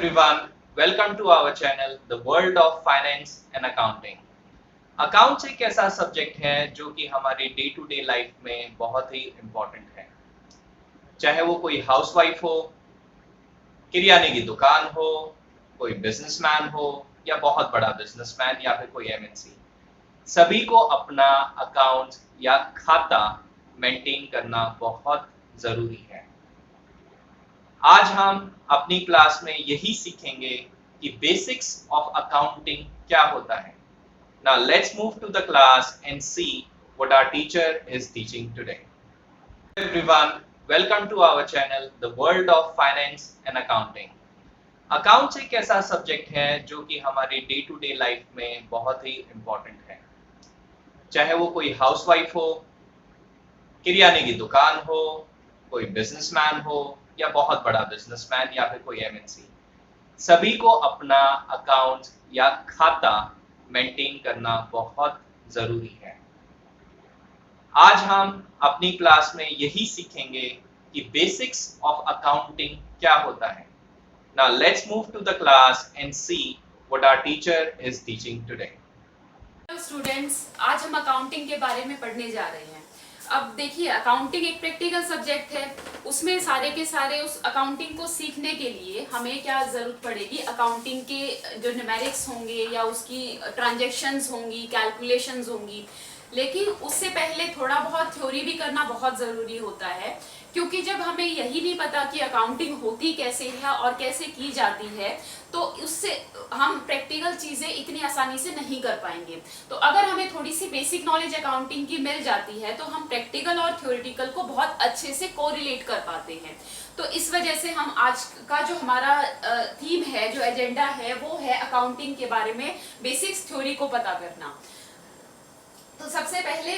everyone, welcome to our channel, The World of Finance and Accounting. Accounts एक ऐसा subject है जो कि हमारी डे टू डे लाइफ में बहुत ही इम्पोर्टेंट है। चाहे वो कोई हाउसवाइफ हो, किरियाने की दुकान हो, कोई बिजनेसमैन हो या बहुत बड़ा बिजनेसमैन या फिर कोई एमएनसी, सभी को अपना अकाउंट या खाता मेंटेन करना बहुत ज़रूरी है। आज हम अपनी क्लास में यही सीखेंगे कि बेसिक्स ऑफ अकाउंटिंग क्या होता है। Now let's move to the class and see what our teacher is teaching today. Everyone, welcome to our channel, The World of Finance and Accounting. Accounts एक ऐसा सब्जेक्ट है जो कि हमारी डे टू डे लाइफ में बहुत ही important है। चाहे वो कोई हाउसवाइफ हो, किरियाने की दुकान हो, कोई बिजनेसमैन हो या बहुत बड़ा बिजनेसमैन या फिर कोई एमएनसी, सभी को अपना अकाउंट या खाता मेंटेन करना बहुत ज़रूरी है। आज हम अपनी क्लास में यही सीखेंगे कि बेसिक्स ऑफ अकाउंटिंग क्या होता है। Now let's move to the class and see what our teacher is teaching today. Hello students, आज हम अकाउंटिंग के बारे में पढ़ने जा रहे हैं। अब देखिए, अकाउंटिंग एक प्रैक्टिकल सब्जेक्ट है। उसमें सारे के सारे उस अकाउंटिंग को सीखने के लिए हमें क्या ज़रूरत पड़ेगी, अकाउंटिंग के जो न्यूमेरिक्स होंगे या उसकी ट्रांजैक्शंस होंगी, कैलकुलेशंस होंगी। लेकिन उससे पहले थोड़ा बहुत थ्योरी भी करना बहुत ज़रूरी होता है, क्योंकि जब हमें यही नहीं पता कि अकाउंटिंग होती कैसे है और कैसे की जाती है, तो उससे हम प्रैक्टिकल चीज़ें इतनी आसानी से नहीं कर पाएंगे। तो अगर हमें थोड़ी सी बेसिक नॉलेज अकाउंटिंग की मिल जाती है तो हम प्रैक्टिकल और थ्योरेटिकल को बहुत अच्छे से कोरिलेट कर पाते हैं। तो इस वजह से हम आज का जो हमारा थीम है, जो एजेंडा है, वो है अकाउंटिंग के बारे में बेसिक्स थ्योरी को पता करना। तो सबसे पहले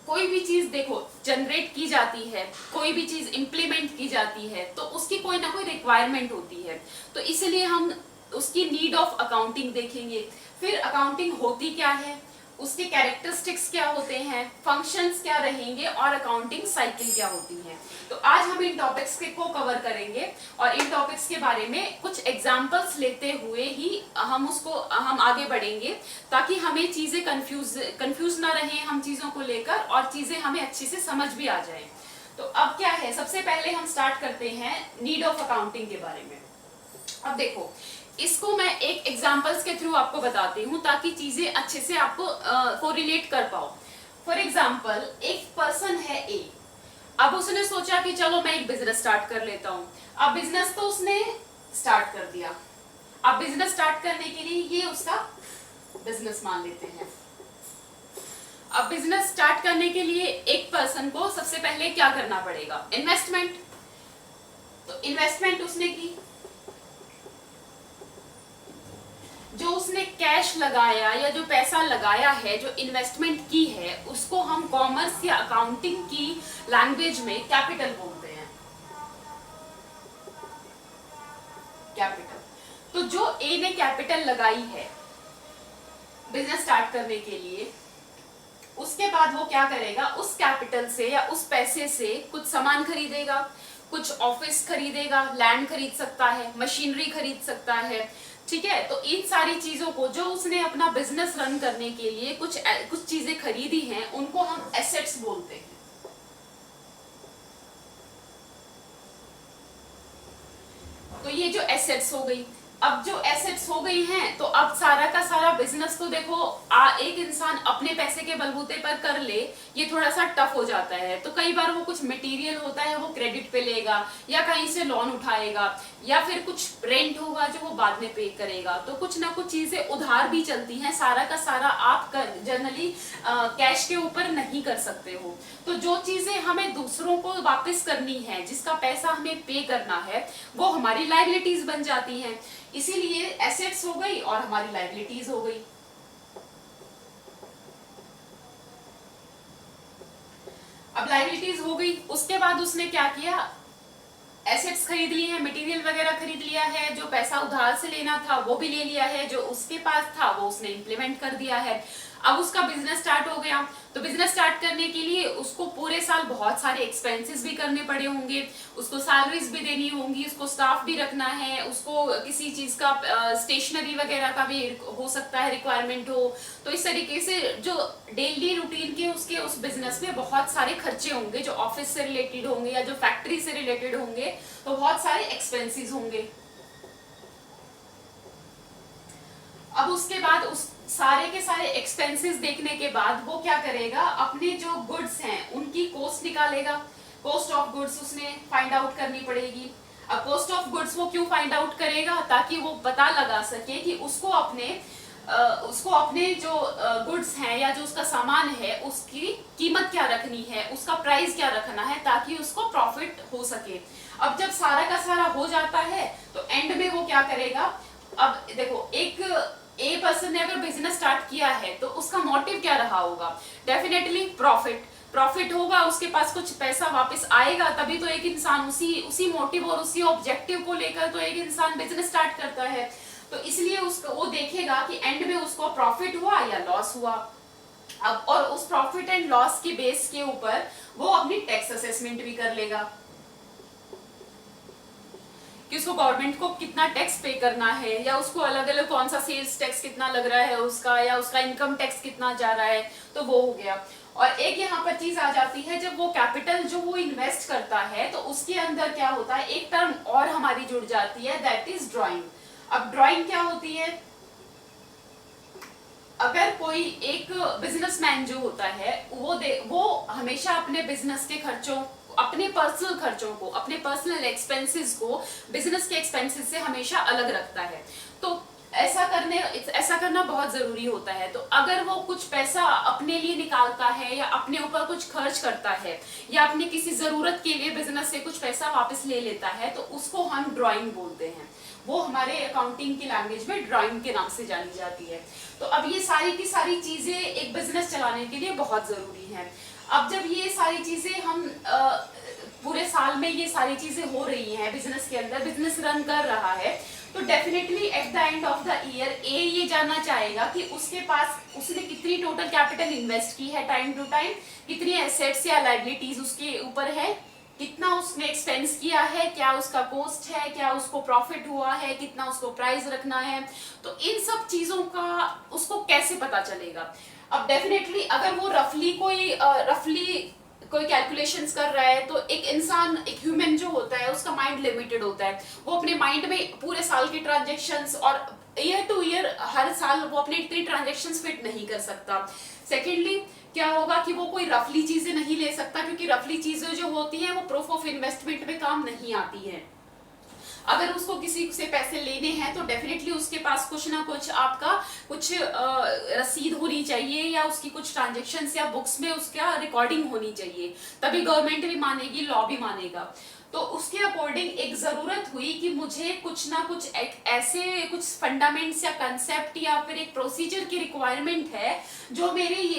कोई भी चीज देखो जनरेट की जाती है, कोई भी चीज इंप्लीमेंट की जाती है, तो उसकी कोई ना कोई रिक्वायरमेंट होती है। तो इसलिए हम उसकी नीड ऑफ अकाउंटिंग देखेंगे। फिर अकाउंटिंग होती क्या है, उसके कैरेक्टरिस्टिक्स क्या होते हैं, फंक्शंस क्या रहेंगे और अकाउंटिंग साइकिल क्या होती है। तो आज हम इन टॉपिक्स को कवर करेंगे और इन टॉपिक्स के बारे में कुछ एग्जांपल्स लेते हुए ही हम आगे बढ़ेंगे, ताकि हमें चीजें कंफ्यूज ना रहे हम चीजों को लेकर, और चीजें हमें अच्छे से समझ भी आ जाए। तो अब क्या है, सबसे पहले हम स्टार्ट करते हैं नीड ऑफ अकाउंटिंग के बारे में। अब देखो, इसको मैं एक एग्जांपल्स के थ्रू आपको बताती हूँ ताकि चीजें अच्छे से आपको कोरिलेट कर पाओ। फॉर एग्जांपल, एक पर्सन है ए। अब उसने सोचा कि चलो मैं एक बिजनेस स्टार्ट कर लेता हूँ। अब बिजनेस तो उसने स्टार्ट कर दिया। अब बिजनेस स्टार्ट करने के लिए ये उसका बिजनेस मान लेते हैं। अब बिजनेस स्टार्ट करने के लिए एक पर्सन को सबसे पहले क्या करना पड़ेगा, इन्वेस्टमेंट। तो इन्वेस्टमेंट उसने की, जो उसने कैश लगाया या जो पैसा लगाया है, जो इन्वेस्टमेंट की है, उसको हम कॉमर्स या अकाउंटिंग की लैंग्वेज में कैपिटल बोलते हैं। कैपिटल। तो जो ए ने कैपिटल लगाई है बिजनेस स्टार्ट करने के लिए, उसके बाद वो क्या करेगा, उस कैपिटल से या उस पैसे से कुछ सामान खरीदेगा, कुछ ऑफिस खरीदेगा, लैंड खरीद सकता है, मशीनरी खरीद सकता है। ठीक है, तो इन सारी चीजों को जो उसने अपना बिजनेस रन करने के लिए कुछ चीजें खरीदी हैं, उनको हम एसेट्स बोलते हैं। तो ये जो एसेट्स हो गई। अब जो एसेट्स हो गई हैं, तो अब सारा का सारा बिजनेस तो देखो एक इंसान अपने पैसे के बलबूते पर कर ले, ये थोड़ा सा टफ हो जाता है। तो कई बार वो कुछ मटेरियल होता है वो क्रेडिट पे लेगा, या कहीं से लोन उठाएगा, या फिर कुछ रेंट होगा जो वो बाद में पे करेगा। तो कुछ ना कुछ चीजें उधार भी चलती हैं। सारा का सारा आप जनरली कैश के ऊपर नहीं कर सकते हो। तो जो चीजें हमें दूसरों को वापस करनी है, जिसका पैसा हमें पे करना है, वो हमारी लायबिलिटीज बन जाती हैं। इसीलिए एसेट्स हो गई और हमारी लायबिलिटीज हो गई। अब लायबिलिटीज हो गई, उसके बाद उसने क्या किया, एसेट्स खरीद लिए हैं, मटेरियल वगैरह खरीद लिया है, जो पैसा उधार से लेना था वो भी ले लिया है, जो उसके पास था वो उसने इंप्लीमेंट कर दिया है। अब उसका बिजनेस स्टार्ट हो गया, तो बिजनेस स्टार्ट करने के लिए उसको पूरे साल बहुत सारे एक्सपेंसेस भी करने पड़े होंगे, उसको सैलरीज भी देनी होंगी, उसको स्टाफ भी रखना है, उसको किसी चीज का स्टेशनरी वगैरह का भी हो सकता है रिक्वायरमेंट हो। तो इस तरीके से जो डेली रूटीन के उसके उस बिजनेस में बहुत सारे खर्चे होंगे, जो ऑफिस से रिलेटेड होंगे या जो फैक्ट्री से रिलेटेड होंगे, तो बहुत सारे एक्सपेंसेस होंगे। अब उसके बाद उस सारे के सारे एक्सपेंसेस देखने के बाद वो क्या करेगा, अपने जो गुड्स हैं उनकी कॉस्ट निकालेगा। कॉस्ट ऑफ गुड्स उसने फाइंड आउट करनी पड़ेगी। अब कॉस्ट ऑफ गुड्स वो क्यों फाइंड आउट करेगा, ताकि वो पता लगा सके कि उसको अपने जो गुड्स हैं या जो उसका सामान है उसकी कीमत क्या रखनी है, उसका प्राइस क्या रखना है, ताकि उसको प्रॉफिट हो सके। अब जब सारा का सारा हो जाता है तो एंड में वो क्या करेगा, अब देखो एक ए पर्सन ने अगर बिजनेस स्टार्ट किया है तो उसका मोटिव क्या रहा होगा, डेफिनेटली प्रॉफिट होगा, उसके पास कुछ पैसा वापस आएगा, तभी तो एक इंसान उसी मोटिव और उसी ऑब्जेक्टिव को लेकर तो एक इंसान बिजनेस स्टार्ट करता है। तो इसलिए उसको वो देखेगा कि एंड में उसको प्रॉफिट हुआ या लॉस हुआ। अब और उस प्रॉफिट एंड लॉस के बेस के ऊपर वो अपनी टैक्स असेसमेंट भी कर लेगा कि उसको गवर्नमेंट को कितना टैक्स पे करना है, या उसको अलग अलग कौन सा सेल्स टैक्स कितना लग रहा है उसका, या उसका इनकम टैक्स कितना जा रहा है। तो वो हो गया। और एक यहाँ पर चीज आ जाती है, जब वो कैपिटल जो वो इन्वेस्ट करता है तो उसके अंदर क्या होता है, एक टर्म और हमारी जुड़ जाती है, दैट इज ड्राइंग। अब ड्राइंग क्या होती है, अगर कोई एक बिजनेसमैन जो होता है वो हमेशा अपने बिजनेस के खर्चों, अपने पर्सनल खर्चों को, अपने पर्सनल एक्सपेंसेस को बिजनेस के एक्सपेंसेस से हमेशा अलग रखता है। तो ऐसा करना बहुत जरूरी होता है। तो अगर वो कुछ पैसा अपने लिए निकालता है या अपने ऊपर कुछ खर्च करता है या अपनी किसी जरूरत के लिए बिजनेस से कुछ पैसा वापस ले लेता है, तो उसको हम ड्राइंग बोलते हैं। वो हमारे अकाउंटिंग की लैंग्वेज में ड्राइंग के नाम से जानी जाती है। तो अब ये सारी की सारी चीजें एक बिजनेस चलाने के लिए बहुत जरूरी है। अब जब ये सारी चीजें हम पूरे साल में ये सारी चीजें हो रही हैं, बिजनेस के अंदर बिजनेस रन कर रहा है, तो definitely at the end of the year ए ये जानना चाहेगा कि उसके पास उसने कितनी टोटल कैपिटल इन्वेस्ट की है टाइम टू टाइम, कितनी एसेट्स या लायबिलिटीज उसके ऊपर है, कितना उसने एक्सपेंस किया है, क्या उसका कॉस्ट है, क्या उसको प्रॉफिट हुआ है, कितना उसको प्राइस रखना है। तो इन सब चीजों का उसको कैसे पता चलेगा। अब डेफिनेटली अगर वो रफली कोई कैलकुलेशंस कर रहा है, तो एक इंसान, एक ह्यूमन जो होता है उसका माइंड लिमिटेड होता है। वो अपने माइंड में पूरे साल के ट्रांजेक्शन्स और ईयर टू ईयर हर साल वो अपने इतनी ट्रांजेक्शन्स फिट नहीं कर सकता। सेकेंडली क्या होगा कि वो कोई रफली चीजें नहीं ले सकता, क्योंकि रफली चीजें जो होती हैं वो प्रूफ ऑफ इन्वेस्टमेंट में काम नहीं आती है। अगर उसको किसी से पैसे लेने हैं तो डेफिनेटली उसके पास कुछ ना कुछ आपका कुछ रसीद होनी चाहिए, या उसकी कुछ ट्रांजेक्शन या बुक्स में उसका रिकॉर्डिंग होनी चाहिए, तभी गवर्नमेंट भी मानेगी, लॉ भी मानेगा। तो उसके अकॉर्डिंग एक जरूरत हुई कि मुझे कुछ ना कुछ एक ऐसे कुछ फंडामेंट्स या कंसेप्ट या फिर एक प्रोसीजर की रिक्वायरमेंट है जो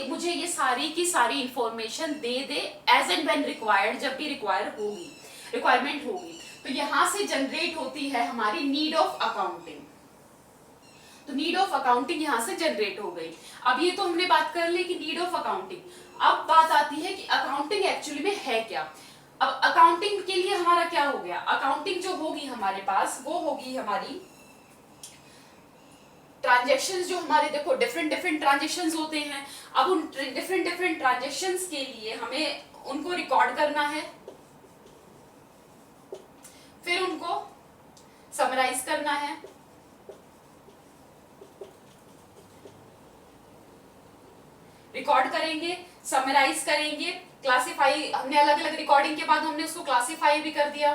मुझे ये सारी की सारी इंफॉर्मेशन दे एज एंड व्हेन रिक्वायर्ड, जब भी रिक्वायरमेंट होगी। तो यहां से जनरेट होती है हमारी नीड ऑफ अकाउंटिंग। तो नीड ऑफ अकाउंटिंग यहां से जनरेट हो गई। अब ये तो हमने बात कर ली कि नीड ऑफ अकाउंटिंग। अब बात आती है कि अकाउंटिंग एक्चुअली में है क्या। अब अकाउंटिंग के लिए हमारा क्या हो गया, अकाउंटिंग जो होगी हमारे पास वो होगी हमारी ट्रांजेक्शन्स, जो हमारे देखो डिफरेंट ट्रांजेक्शन्स होते हैं। अब उन डिफरेंट ट्रांजेक्शन्स के लिए हमें उनको रिकॉर्ड करना है, फिर उनको समराइज करना है, रिकॉर्ड करेंगे, समराइज करेंगे, क्लासिफाई, हमने अलग अलग रिकॉर्डिंग के बाद हमने उसको क्लासिफाई भी कर दिया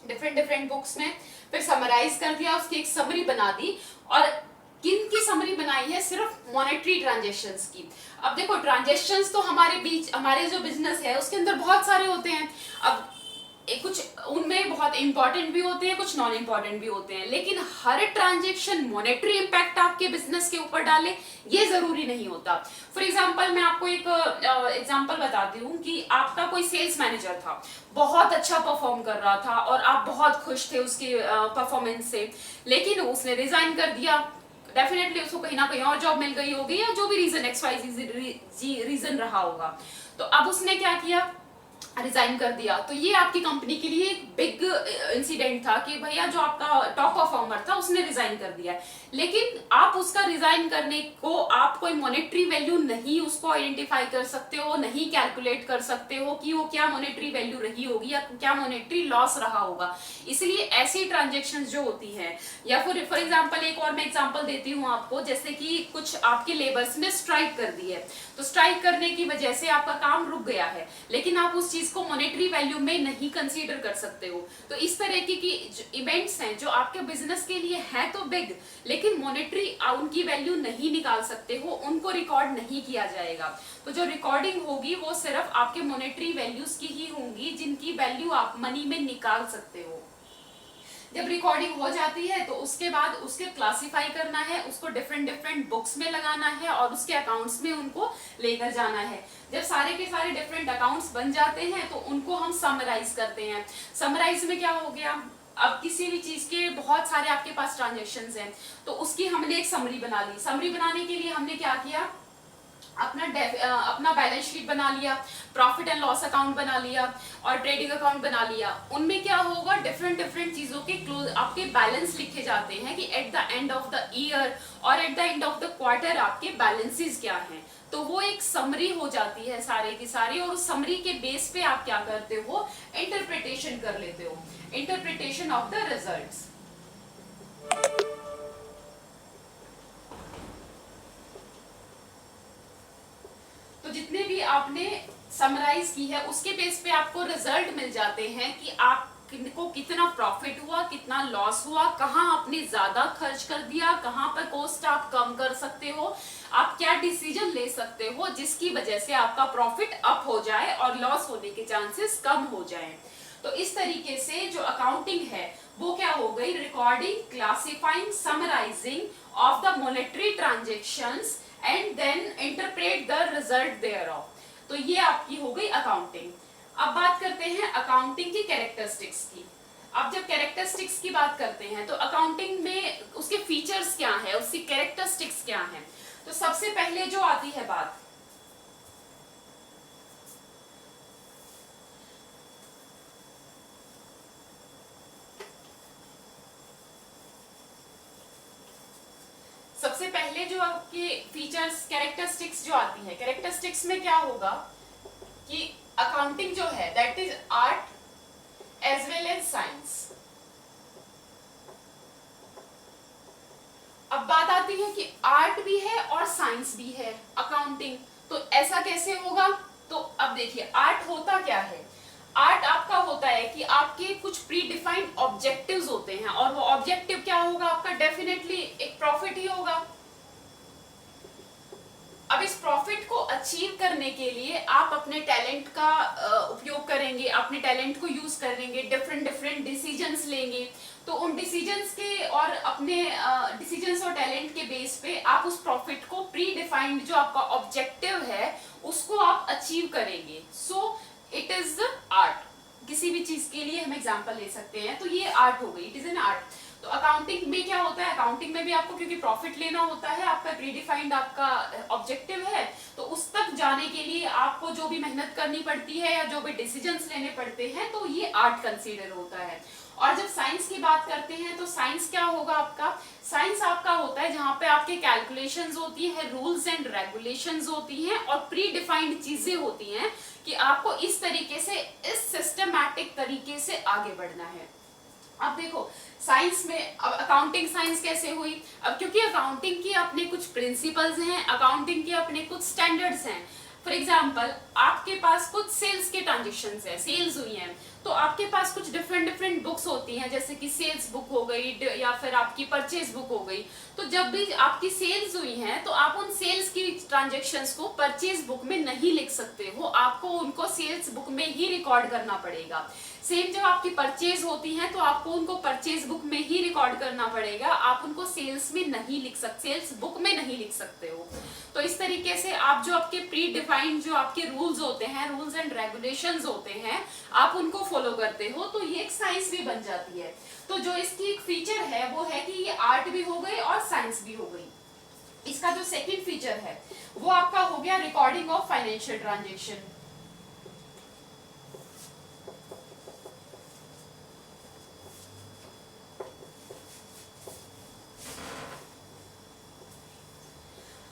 डिफरेंट बुक्स में, फिर समराइज कर दिया, उसकी एक समरी बना दी। और किन की समरी बनाई है, सिर्फ मॉनेटरी ट्रांजेक्शन्स की। अब देखो ट्रांजेक्शन्स तो हमारे जो बिजनेस है उसके अंदर बहुत सारे होते हैं। अब कुछ उनमें बहुत इंपॉर्टेंट भी होते हैं, कुछ नॉन इंपॉर्टेंट भी होते हैं, लेकिन हर ट्रांजेक्शन मॉनेटरी इंपैक्ट आपके बिजनेस के ऊपर डाले ये जरूरी नहीं होता। फॉर एग्जांपल मैं आपको एक एग्जांपल बताती हूँ कि आपका कोई सेल्स मैनेजर था, बहुत अच्छा परफॉर्म कर रहा था और आप बहुत खुश थे उसके परफॉर्मेंस से, लेकिन उसने रिजाइन कर दिया डेफिनेटली उसको कहीं ना कहीं और जॉब मिल गई होगी या जो भी रीजन XYZ रीजन रहा होगा। तो अब उसने क्या किया, रिजाइन कर दिया। तो ये आपकी कंपनी के लिए एक बिग इंसिडेंट था कि भैया जो आपका टॉप परफॉर्मर था उसने रिजाइन कर दिया। लेकिन आप उसका रिजाइन करने को आप कोई मॉनेटरी वैल्यू नहीं उसको आइडेंटिफाई कर सकते हो, नहीं कैलकुलेट कर सकते हो कि वो क्या मॉनेटरी वैल्यू रही होगी या क्या मॉनेटरी लॉस रहा होगा। इसलिए ऐसी ट्रांजेक्शन जो होती है, या फिर फॉर एग्जाम्पल एक और मैं एग्जाम्पल देती हूँ आपको, जैसे कि कुछ आपके लेबर्स ने स्ट्राइक कर दी है, तो स्ट्राइक करने की वजह से आपका काम रुक गया है, लेकिन आप उस चीज को मॉनेटरी वैल्यू में नहीं कंसीडर कर सकते हो। तो इस तरह की इवेंट्स हैं जो आपके बिजनेस के लिए है तो बिग, लेकिन मॉनेटरी उनकी वैल्यू नहीं निकाल सकते हो, उनको रिकॉर्ड नहीं किया जाएगा। तो जो रिकॉर्डिंग होगी वो सिर्फ आपके मॉनेटरी वैल्यूज की ही होंगी जिनकी वैल्यू आप मनी में निकाल सकते हो। जब रिकॉर्डिंग हो जाती है तो उसके बाद उसके क्लासिफाई करना है, उसको डिफरेंट बुक्स में लगाना है और उसके अकाउंट्स में उनको लेकर जाना है। जब सारे के सारे डिफरेंट अकाउंट्स बन जाते हैं तो उनको हम समराइज करते हैं। समराइज में क्या हो गया, अब किसी भी चीज के बहुत सारे आपके पास ट्रांजेक्शन्स हैं, तो उसकी हमने एक समरी बना ली। समरी बनाने के लिए हमने क्या किया, अपना बैलेंस शीट बना लिया, प्रॉफिट एंड लॉस अकाउंट बना लिया और ट्रेडिंग अकाउंट बना लिया। उनमें क्या होगा, डिफरेंट चीजों के क्लोज आपके बैलेंस लिखे जाते हैं कि at the end of the year और at the end of the quarter आपके बैलेंसेस क्या हैं। तो वो एक समरी हो जाती है सारे की सारी, और उस समरी के बेस पे आप क्या करते हो, इंटरप्रिटेशन कर लेते हो, इंटरप्रिटेशन ऑफ द रिजल्ट्स। जितने भी आपने समराइज की है उसके बेस पे आपको रिजल्ट मिल जाते हैं कि आपको कितना प्रॉफिट हुआ, कितना लॉस हुआ, कहाँ आपने ज्यादा खर्च कर दिया, कहाँ पर कॉस्ट आप कम कर सकते हो, आप क्या डिसीजन ले सकते हो जिसकी वजह से आपका प्रॉफिट अप हो जाए और लॉस होने के चांसेस कम हो जाए। तो इस तरीके से जो अकाउंटिंग है वो क्या हो गई, recording, classifying, summarising of the monetary transactions and then interpret the result thereof. तो ये आपकी हो गई अकाउंटिंग। अब बात करते हैं अकाउंटिंग की कैरेक्टरिस्टिक्स की। अब जब कैरेक्टरिस्टिक्स की बात करते हैं तो अकाउंटिंग में उसके फीचर्स क्या है, उसकी कैरेक्टरिस्टिक्स क्या है। तो सबसे पहले जो आती है बात, सबसे पहले जो आपके फीचर्स कैरेक्टरिस्टिक्स जो आती है, कैरेक्टरिस्टिक्स में क्या होगा कि अकाउंटिंग जो है that is art as well as science. अब बात आती है कि आर्ट भी है और साइंस भी है अकाउंटिंग, तो ऐसा कैसे होगा। तो अब देखिए आर्ट होता क्या है, आर्ट आपका होता है कि आपके कुछ प्री डिफाइंड ऑब्जेक्टिव्स होते हैं और वो ऑब्जेक्टिव क्या होगा आपका, डेफिनेटली एक प्रॉफिट ही होगा। अब इस प्रॉफिट को अचीव करने के लिए आप अपने टैलेंट का उपयोग करेंगे, अपने टैलेंट को यूज करेंगे, डिफरेंट डिसीजंस लेंगे। तो उन डिसीजंस के और अपने डिसीजंस और टैलेंट के बेस पे आप उस प्रॉफिट को प्री डिफाइंड जो आपका ऑब्जेक्टिव है उसको आप अचीव करेंगे। So it is art. किसी भी चीज के लिए हम एग्जांपल ले सकते हैं, तो ये आर्ट हो गई, इट इज एन आर्ट। तो अकाउंटिंग में क्या होता है, अकाउंटिंग में भी आपको क्योंकि प्रॉफिट लेना होता है, आपका प्रीडिफाइंड आपका ऑब्जेक्टिव है, तो उस तक जाने के लिए आपको जो भी मेहनत करनी पड़ती है या जो भी डिसीजंस लेने पड़ते हैं, तो ये आर्ट कंसीडर होता है। और जब साइंस की बात करते हैं तो साइंस क्या होगा आपका, साइंस आपका होता है जहां पे आपके कैलकुलेशंस होती है, रूल्स एंड रेगुलेशंस होती हैं और प्री डिफाइंड चीजें होती हैं कि आपको इस तरीके से, इस सिस्टमैटिक तरीके से आगे बढ़ना है। अब देखो साइंस में, अब अकाउंटिंग साइंस कैसे हुई, अब क्योंकि अकाउंटिंग की अपने कुछ प्रिंसिपल्स हैं, अकाउंटिंग के अपने कुछ स्टैंडर्ड्स हैं। फॉर एग्जांपल आपके पास कुछ सेल्स के ट्रांजेक्शन्स हैं, सेल्स हुई हैं, तो आपके पास कुछ डिफरेंट बुक्स होती हैं, जैसे कि सेल्स बुक हो गई या फिर आपकी परचेज बुक हो गई। तो जब भी आपकी सेल्स हुई हैं तो आप उन सेल्स की ट्रांजेक्शन्स को परचेज बुक में नहीं लिख सकते हो, आपको उनको सेल्स बुक में ही रिकॉर्ड करना पड़ेगा। सेम जब आपकी परचेज होती हैं तो आपको उनको परचेज बुक में ही रिकॉर्ड करना पड़ेगा, आप उनको सेल्स में नहीं लिख सकते, सेल्स बुक में नहीं लिख सकते हो। तो इस तरीके से आप जो आपके प्री डिफाइंड जो आपके रूल्स होते हैं, रूल्स एंड रेगुलेशंस होते हैं, आप उनको फॉलो करते हो तो ये एक साइंस भी बन जाती है। तो जो इसकी एक फीचर है वो है कि ये आर्ट भी हो गई और साइंस भी हो गई। इसका जो सेकंड फीचर है वो आपका हो गया रिकॉर्डिंग ऑफ फाइनेंशियल ट्रांजेक्शन।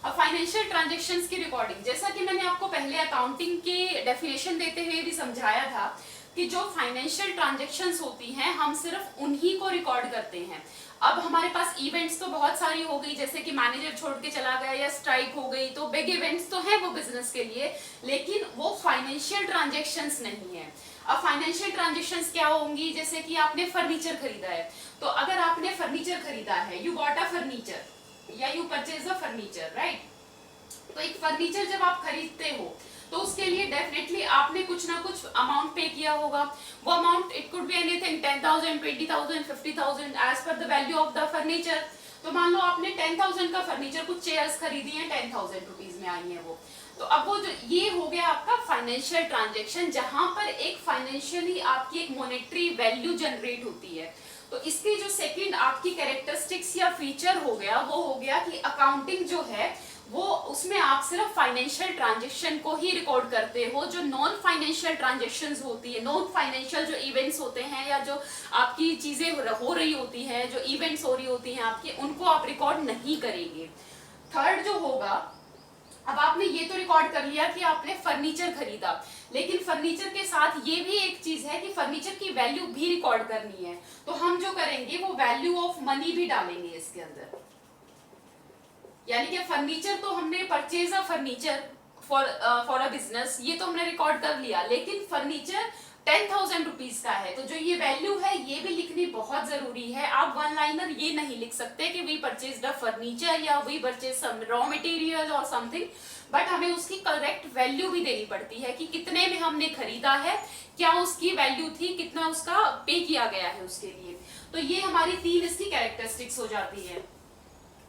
अब फाइनेंशियल ट्रांजैक्शंस की रिकॉर्डिंग, जैसा कि मैंने आपको पहले अकाउंटिंग के डेफिनेशन देते हुए भी समझाया था कि जो फाइनेंशियल ट्रांजैक्शंस होती हैं हम सिर्फ उन्हीं को रिकॉर्ड करते हैं। अब हमारे पास इवेंट्स तो बहुत सारी हो गई, जैसे कि मैनेजर छोड़ के चला गया या स्ट्राइक हो गई, तो बिग इवेंट्स तो है वो बिजनेस के लिए, लेकिन वो फाइनेंशियल ट्रांजैक्शंस नहीं है। अब फाइनेंशियल ट्रांजैक्शंस क्या होंगी, जैसे कि आपने फर्नीचर खरीदा है, तो अगर आपने फर्नीचर खरीदा है, यू बॉट अ फर्नीचर या you purchase a furniture, right. तो एक फर्नीचर जब आप खरीदते हो तो उसके लिए डेफिनेटली आपने कुछ ना कुछ अमाउंट पे किया होगा। वो amount it could be anything 10,000, 20,000, 50,000 as per the value of the furniture. तो मान लो आपने 10,000 का फर्नीचर, कुछ चेयर्स खरीदी हैं 10,000 रुपीज में आई है वो, तो अब वो जो ये हो गया आपका फाइनेंशियल ट्रांजेक्शन, जहां पर एक फाइनेंशियली आपकी एक मॉनेटरी वैल्यू जनरेट होती है। तो इसकी जो सेकंड आपकी कैरेक्टरिस्टिक्स या फीचर हो गया वो हो गया कि अकाउंटिंग जो है वो उसमें आप सिर्फ फाइनेंशियल ट्रांजैक्शन को ही रिकॉर्ड करते हो। जो नॉन फाइनेंशियल ट्रांजैक्शंस होती है, नॉन फाइनेंशियल जो इवेंट्स होते हैं या जो आपकी चीजें हो रही होती हैं, जो इवेंट्स हो रही होती हैं आपकी, उनको आप रिकॉर्ड नहीं करेंगे। थर्ड जो होगा, अब आपने ये तो रिकॉर्ड कर लिया कि आपने फर्नीचर खरीदा, लेकिन फर्नीचर के साथ ये भी एक चीज है कि फर्नीचर की वैल्यू भी रिकॉर्ड करनी है। तो हम जो करेंगे वो वैल्यू ऑफ मनी भी डालेंगे इसके अंदर, यानी कि फर्नीचर तो हमने purchase a furniture for a business, ये तो हमने रिकॉर्ड कर लिया, लेकिन फर्नीचर 10,000 रुपीज का है, तो जो ये वैल्यू है ये भी लिखनी बहुत जरूरी है। आप वन लाइनर ये नहीं लिख सकते कि वी परचेज द फर्नीचर या we purchase some raw material और समथिंग, बट हमें उसकी करेक्ट वैल्यू भी देनी पड़ती है कि कितने में हमने खरीदा है, क्या उसकी वैल्यू थी, कितना उसका पे किया गया है उसके लिए। तो ये हमारी तीन इसकी कैरेक्टरिस्टिक्स हो जाती है।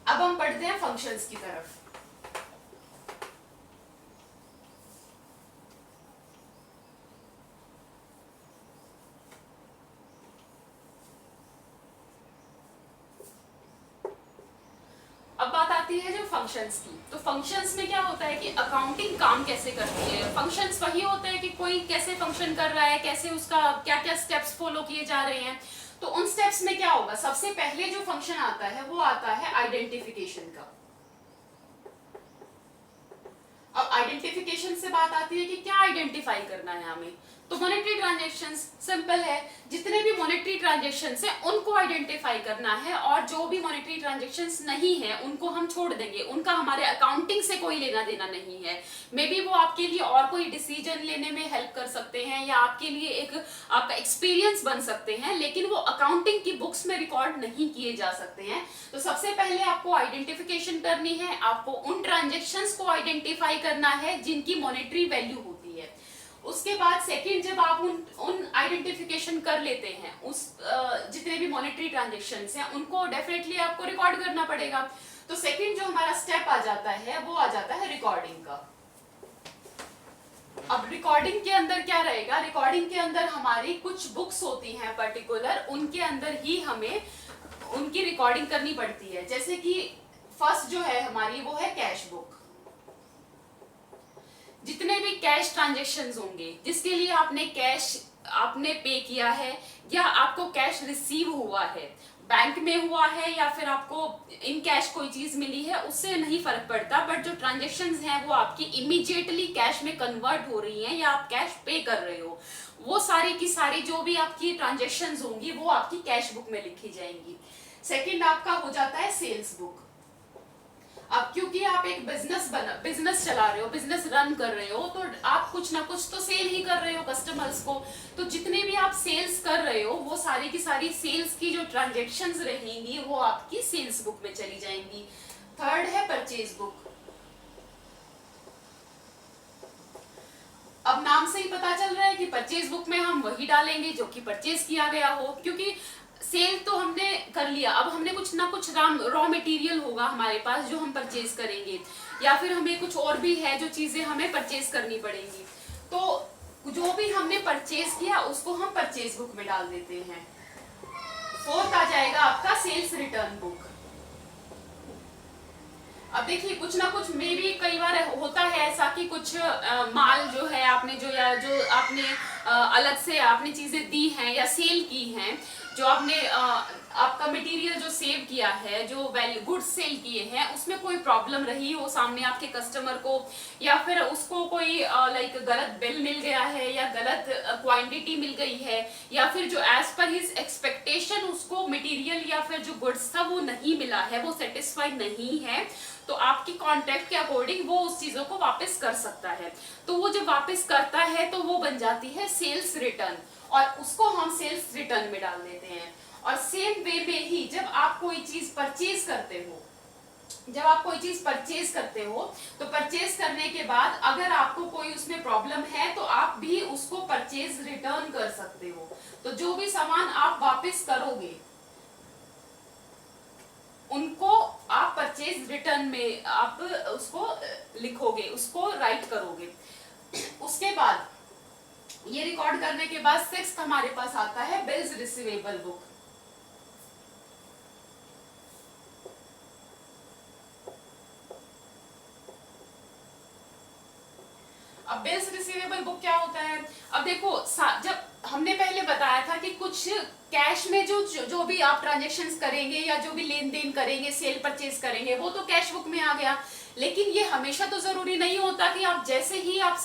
अब हम पढ़ते हैं फंक्शंस की तरफ। अब बात आती है जो फंक्शंस की, तो फंक्शंस में क्या होता है कि अकाउंटिंग काम कैसे करती है। फंक्शंस वही होते हैं कि कोई कैसे फंक्शन कर रहा है, कैसे उसका क्या क्या स्टेप्स फॉलो किए जा रहे हैं। तो उन स्टेप्स में क्या होगा, सबसे पहले जो फंक्शन आता है वो आता है आइडेंटिफिकेशन का। अब आइडेंटिफिकेशन से बात आती है कि क्या आइडेंटिफाई करना है हमें, तो मॉनेटरी ट्रांजैक्शंस सिंपल है, जितने भी मॉनेटरी ट्रांजैक्शंस हैं उनको आइडेंटिफाई करना है, और जो भी मॉनेटरी ट्रांजैक्शंस नहीं है उनको हम छोड़ देंगे, उनका हमारे अकाउंटिंग से कोई लेना देना नहीं है। मे बी वो आपके लिए और कोई डिसीजन लेने में हेल्प कर सकते हैं या आपके लिए एक आपका एक्सपीरियंस बन सकते हैं, लेकिन वो अकाउंटिंग की बुक्स में रिकॉर्ड नहीं किए जा सकते हैं। तो सबसे पहले आपको आइडेंटिफिकेशन करनी है, आपको उन ट्रांजैक्शंस को आइडेंटिफाई करना है जिनकी मॉनेटरी वैल्यू होती है। उसके बाद सेकंड, जब आप उन आइडेंटिफिकेशन कर लेते हैं, उस जितने भी मॉनेटरी ट्रांजैक्शंस हैं उनको डेफिनेटली आपको रिकॉर्ड करना पड़ेगा। तो सेकंड जो हमारा स्टेप आ जाता है वो आ जाता है रिकॉर्डिंग का। अब रिकॉर्डिंग के अंदर क्या रहेगा, रिकॉर्डिंग के अंदर हमारी कुछ बुक्स होती हैं पर्टिकुलर, उनके अंदर ही हमें उनकी रिकॉर्डिंग करनी पड़ती है। जैसे कि फर्स्ट जो है हमारी वो है कैश बुक। जितने भी कैश ट्रांजैक्शंस होंगे जिसके लिए आपने पे किया है या आपको कैश रिसीव हुआ है, बैंक में हुआ है या फिर आपको इन कैश कोई चीज मिली है, उससे नहीं फर्क पड़ता, बट जो ट्रांजैक्शंस हैं वो आपकी इमीडिएटली कैश में कन्वर्ट हो रही हैं या आप कैश पे कर रहे हो, वो सारी की सारी जो भी आपकी ट्रांजैक्शंस होंगी वो आपकी कैश बुक में लिखी जाएंगी। सेकंड आपका हो जाता है सेल्स बुक। अब क्योंकि आप एक बिजनेस चला रहे हो, बिजनेस रन कर रहे हो, तो आप कुछ ना कुछ तो सेल ही कर रहे हो कस्टमर्स को, तो जितने भी आप सेल्स कर रहे हो वो सारी की सारी सेल्स की जो ट्रांजैक्शंस रहेंगी वो आपकी सेल्स बुक में चली जाएंगी। थर्ड है परचेज बुक। अब नाम से ही पता चल रहा है कि परचेज बुक में हम वही डालेंगे जो कि परचेज किया गया हो, क्योंकि सेल तो हमने कर लिया, अब हमने कुछ ना कुछ रॉ मटेरियल होगा हमारे पास जो हम परचेज करेंगे, या फिर हमें कुछ और भी है जो चीजें हमें परचेज करनी पड़ेंगी। तो जो भी हमने परचेज किया उसको हम परचेज बुक में डाल देते हैं। फोर्थ आ जाएगा आपका सेल्स रिटर्न बुक। अब देखिए कुछ ना कुछ मे भी कई बार होता है ऐसा कि कुछ माल जो है आपने जो आपने अलग से आपने चीजें दी हैं या सेल की हैं, जो आपने आपका मटेरियल जो सेव किया है, जो वैल्यू गुड्स सेल किए हैं, उसमें कोई प्रॉब्लम रही हो सामने आपके कस्टमर को, या फिर उसको कोई लाइक गलत बिल मिल गया है या गलत क्वांटिटी मिल गई है, या फिर जो एज पर हिज एक्सपेक्टेशन उसको मटेरियल या फिर जो गुड्स था वो नहीं मिला है, वो सेटिस्फाइड नहीं है, तो आपकी कॉन्ट्रैक्ट के अकॉर्डिंग वो उस चीजों को वापस कर सकता है। तो वो जब वापस करता है तो वो बन जाती है सेल्स रिटर्न, और उसको हम सेल्स रिटर्न में डाल देते हैं। और सेम वे में ही जब आप कोई चीज परचेज करते हो, तो परचेज करने के बाद अगर आपको कोई उसमें प्रॉब्लम है तो आप भी उसको परचेज रिटर्न कर सकते हो। तो जो भी सामान आप वापस करोगे उनको आप परचेज रिटर्न में आप उसको लिखोगे, उसको राइट करोगे। उसके बाद ये रिकॉर्ड करने के बाद सिक्स्थ हमारे पास आता है बिल्स रिसीवेबल बुक। अब बिल्स रिसीवेबल बुक क्या होता है? अब देखो जब हमने पहले बताया था कि कुछ कैश में जो भी आप ट्रांजेक्शन्स करेंगे या जो भी लेन देन करेंगे, सेल परचेज करेंगे, वो तो कैश बुक में आ गया। लेकिन ये हमेशा तो जरूरी नहीं होता कि आप जैसे ही आप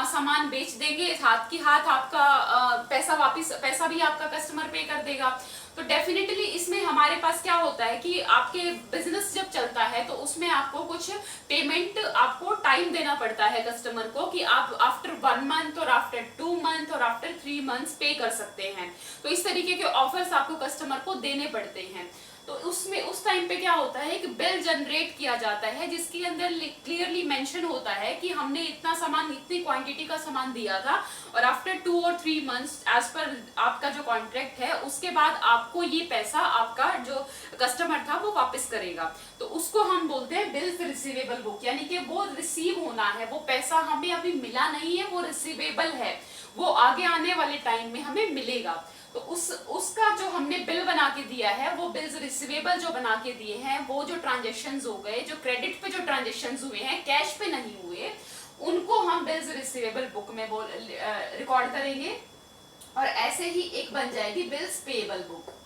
सामान बेच देंगे हाथ की हाथ आपका पैसा भी आपका कस्टमर पे कर देगा। तो डेफिनेटली इसमें हमारे पास क्या होता है कि आपके बिजनेस जब चलता है तो उसमें आपको कुछ पेमेंट, आपको टाइम देना पड़ता है कस्टमर को, कि आप आफ्टर 1 मंथ और आफ्टर 2 मंथ और आफ्टर 3 मंथ्स पे कर सकते हैं। तो इस तरीके के ऑफर्स आपको कस्टमर को देने पड़ते हैं। तो उसमें उस टाइम पे क्या होता है कि बिल जनरेट किया जाता है जिसके अंदर क्लियरली मेंशन होता है कि हमने इतना सामान, इतनी क्वांटिटी का सामान दिया था, और आफ्टर 2 और 3 मंथ्स एज पर आपका जो कॉन्ट्रैक्ट है उसके बाद आपको ये पैसा आपका जो कस्टमर था वो वापस करेगा। तो उसको हम बोलते हैं बिल्स रिसीवेबल बुक, यानी कि वो रिसीव होना है, वो पैसा हमें अभी मिला नहीं है, वो रिसीवेबल है, वो आगे आने वाले टाइम में हमें मिलेगा। तो उसका जो हमने बिल बना के दिया है, वो बिल्स रिसीवेबल जो बना के दिए हैं, वो जो ट्रांजेक्शन्स हो गए, जो क्रेडिट पे जो ट्रांजेक्शन्स हुए हैं, कैश पे नहीं हुए, उनको हम बिल्स रिसीवेबल बुक में रिकॉर्ड करेंगे, और ऐसे ही एक बन जाएगी बिल्स पेएबल बुक।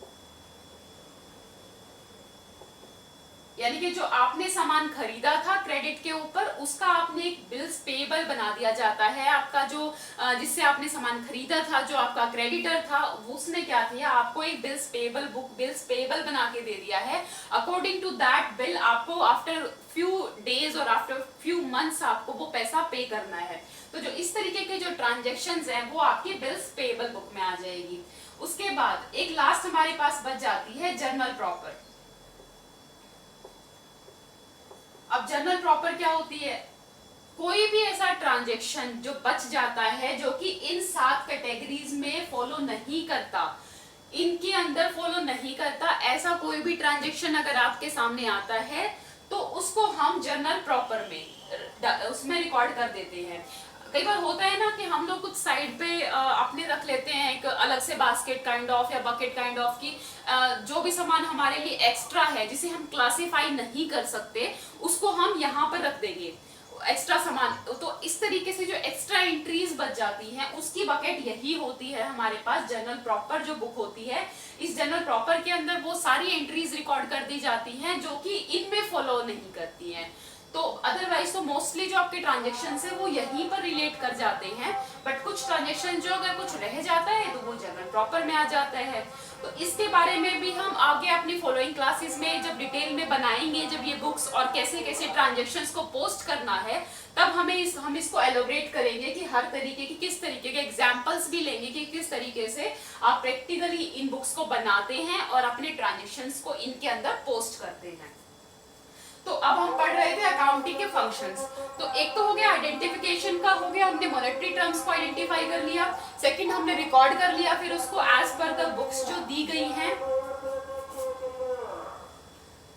यानी कि जो आपने सामान खरीदा था क्रेडिट के ऊपर, उसका आपने एक बिल्स पेएबल बना दिया जाता है। आपका जो जिससे आपने सामान खरीदा था, जो आपका क्रेडिटर था, उसने क्या किया, आपको एक bills payable book, bills payable बना के दे दिया है। अकॉर्डिंग टू दैट बिल आपको आफ्टर फ्यू डेज और आफ्टर फ्यू मंथ्स आपको वो पैसा पे करना है। तो जो इस तरीके के जो ट्रांजेक्शन्स हैं वो आपकी बिल्स पेएबल बुक में आ जाएगी। उसके बाद एक लास्ट हमारे पास बच जाती है जर्नल प्रॉपर। अब जर्नल प्रॉपर क्या होती है? कोई भी ऐसा ट्रांजैक्शन जो बच जाता है जो कि इन 7 कैटेगरीज में फॉलो नहीं करता, इनके अंदर फॉलो नहीं करता, ऐसा कोई भी ट्रांजैक्शन अगर आपके सामने आता है तो उसको हम जर्नल प्रॉपर में उसमें रिकॉर्ड कर देते हैं। कई बार होता है ना कि हम लोग कुछ साइड पे अपने रख लेते हैं एक अलग से बास्केट काइंड ऑफ या बकेट काइंड ऑफ की, जो भी सामान हमारे लिए एक्स्ट्रा है जिसे हम क्लासिफाई नहीं कर सकते उसको हम यहाँ पर रख देंगे एक्स्ट्रा सामान। तो इस तरीके से जो एक्स्ट्रा एंट्रीज बच जाती हैं उसकी बकेट यही होती है हमारे पास जर्नल प्रॉपर जो बुक होती है। इस जर्नल प्रॉपर के अंदर वो सारी एंट्रीज रिकॉर्ड कर दी जाती हैं जो कि इनमें फॉलो नहीं करती हैं। तो अदरवाइज तो मोस्टली जो आपके ट्रांजेक्शन है वो यहीं पर रिलेट कर जाते हैं, बट कुछ ट्रांजेक्शन जो अगर कुछ रह जाता है तो वो जर्नल प्रॉपर में आ जाता है। तो इसके बारे में भी हम आगे अपनी फॉलोइंग क्लासेस में जब डिटेल में बनाएंगे, जब ये बुक्स और कैसे कैसे ट्रांजेक्शन्स को पोस्ट करना है, तब हम इसको एलोबरेट करेंगे कि हर तरीके की किस तरीके के एग्जाम्पल्स भी लेंगे कि किस तरीके से आप प्रैक्टिकली इन बुक्स को बनाते हैं और अपने ट्रांजेक्शन्स को इनके अंदर पोस्ट करते हैं। तो अब हम पढ़ रहे थे अकाउंटिंग के फंक्शंस। तो एक तो हो गया आइडेंटिफिकेशन का, हो गया हमने मॉनेटरी टर्म्स को आइडेंटिफाई कर लिया। सेकंड हमने रिकॉर्ड कर लिया, फिर उसको एज पर द बुक्स जो दी गई हैं।